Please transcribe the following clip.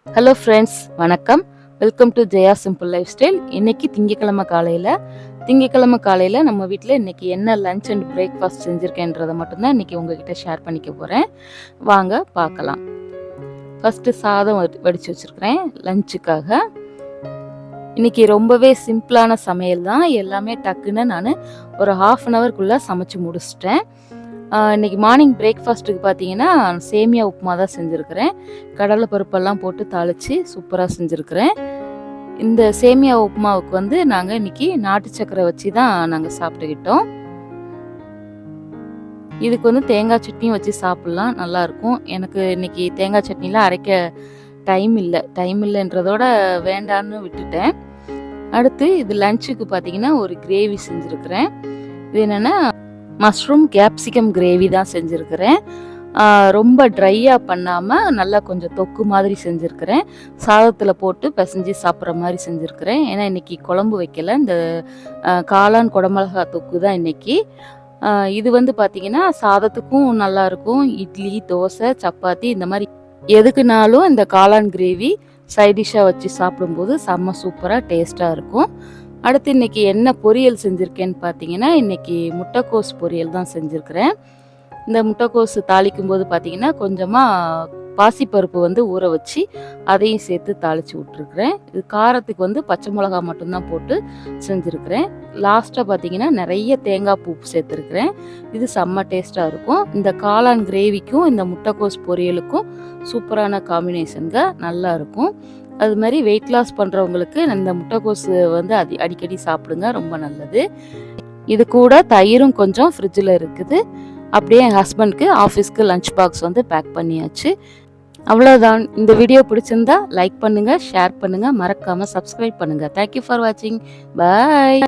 Hello friends, வணக்கம். Welcome to Jaya simple life style. இன்னைக்கு திங்கக்கிழமை காலையில் நம்ம வீட்டில் இன்னைக்கு என்ன லஞ்ச் அண்ட் பிரேக்ஃபாஸ்ட் செஞ்சுருக்கேன்றதை மட்டும்தான் இன்னைக்கு உங்ககிட்ட ஷேர் பண்ணிக்க போகிறேன். வாங்க பார்க்கலாம். ஃபஸ்ட்டு சாதம் வடித்து வச்சுருக்கிறேன் லஞ்சுக்காக. இன்னைக்கு ரொம்பவே சிம்பிளான சமையல் தான். எல்லாமே டக்குன்னு நான் ஒரு 1/2 அன் ஹவர்க்குள்ளே சமைச்சு முடிச்சிட்டேன். இன்றைக்கி மார்னிங் பிரேக்ஃபாஸ்ட்டுக்கு பார்த்தீங்கன்னா சேமியா உப்புமா தான் செஞ்சுருக்கிறேன். கடலை பருப்பெல்லாம் போட்டு தாளித்து சூப்பராக செஞ்சுருக்கிறேன். இந்த சேமியா உப்புமாவுக்கு நாங்கள் இன்றைக்கி நாட்டு சக்கரை வச்சு தான் நாங்கள் சாப்பிட்டுக்கிட்டோம். இதுக்கு தேங்காய் சட்னியும் வச்சு சாப்பிட்லாம், நல்லாயிருக்கும். எனக்கு இன்றைக்கி தேங்காய் சட்னிலாம் அரைக்க டைம் இல்லைன்றதோட வேண்டான்னு விட்டுட்டேன். அடுத்து இது லஞ்சுக்கு பார்த்தீங்கன்னா ஒரு கிரேவி செஞ்சுருக்கிறேன். இது என்னென்னா மஷ்ரூம் கேப்சிகம் கிரேவி தான் செஞ்சுருக்கிறேன். ரொம்ப ட்ரையாக பண்ணாமல் நல்லா கொஞ்சம் தொக்கு மாதிரி செஞ்சுருக்கிறேன். சாதத்தில் போட்டு பிசைஞ்சு சாப்பிட்ற மாதிரி செஞ்சுருக்கிறேன். ஏன்னா இன்றைக்கி குழம்பு வைக்கல, இந்த காளான் குடமிளகா தொக்கு தான் இன்றைக்கி. இது பார்த்திங்கன்னா சாதத்துக்கும் நல்லாயிருக்கும். இட்லி, தோசை, சப்பாத்தி இந்த மாதிரி எதுக்குனாலும் இந்த காளான் கிரேவி சைடிஷ்ஷாக வச்சு சாப்பிடும்போது செம்ம சூப்பராக டேஸ்ட்டாக இருக்கும். அடுத்து இன்றைக்கி என்ன பொரியல் செஞ்சுருக்கேன்னு பார்த்தீங்கன்னா, இன்றைக்கி முட்டைக்கோஸ் பொரியல் தான் செஞ்சுருக்கிறேன். இந்த முட்டைக்கோஸ் தாளிக்கும் போது பார்த்தீங்கன்னா கொஞ்சமாக பாசிப்பருப்பு ஊற வச்சு அதையும் சேர்த்து தாளித்து விட்ருக்குறேன். இது காரத்துக்கு பச்சை மிளகா மட்டும்தான் போட்டு செஞ்சுருக்கிறேன். லாஸ்ட்டாக பார்த்தீங்கன்னா நிறைய தேங்காய் பூ சேர்த்துருக்குறேன். இது செம்ம டேஸ்ட்டாக இருக்கும். இந்த காளான் கிரேவிக்கும் இந்த முட்டைக்கோஸ் பொரியலுக்கும் சூப்பரான காம்பினேஷனுங்க, நல்லா இருக்கும். அது மாதிரி வெயிட் லாஸ் பண்ணுறவங்களுக்கு இந்த முட்டைக்கோஸ் அடிக்கடி சாப்பிடுங்க, ரொம்ப நல்லது. இது கூட தயிரும் கொஞ்சம் ஃப்ரிட்ஜில் இருக்குது. அப்படியே என் ஹஸ்பண்ட்க்கு ஆஃபீஸ்க்கு லஞ்ச் பாக்ஸ் பேக் பண்ணியாச்சு. அவ்வளோதான். இந்த வீடியோ பிடிச்சிருந்தா லைக் பண்ணுங்கள், ஷேர் பண்ணுங்கள், மறக்காமல் சப்ஸ்கிரைப் பண்ணுங்கள். தேங்க்யூ ஃபார் வாட்சிங். பாய்.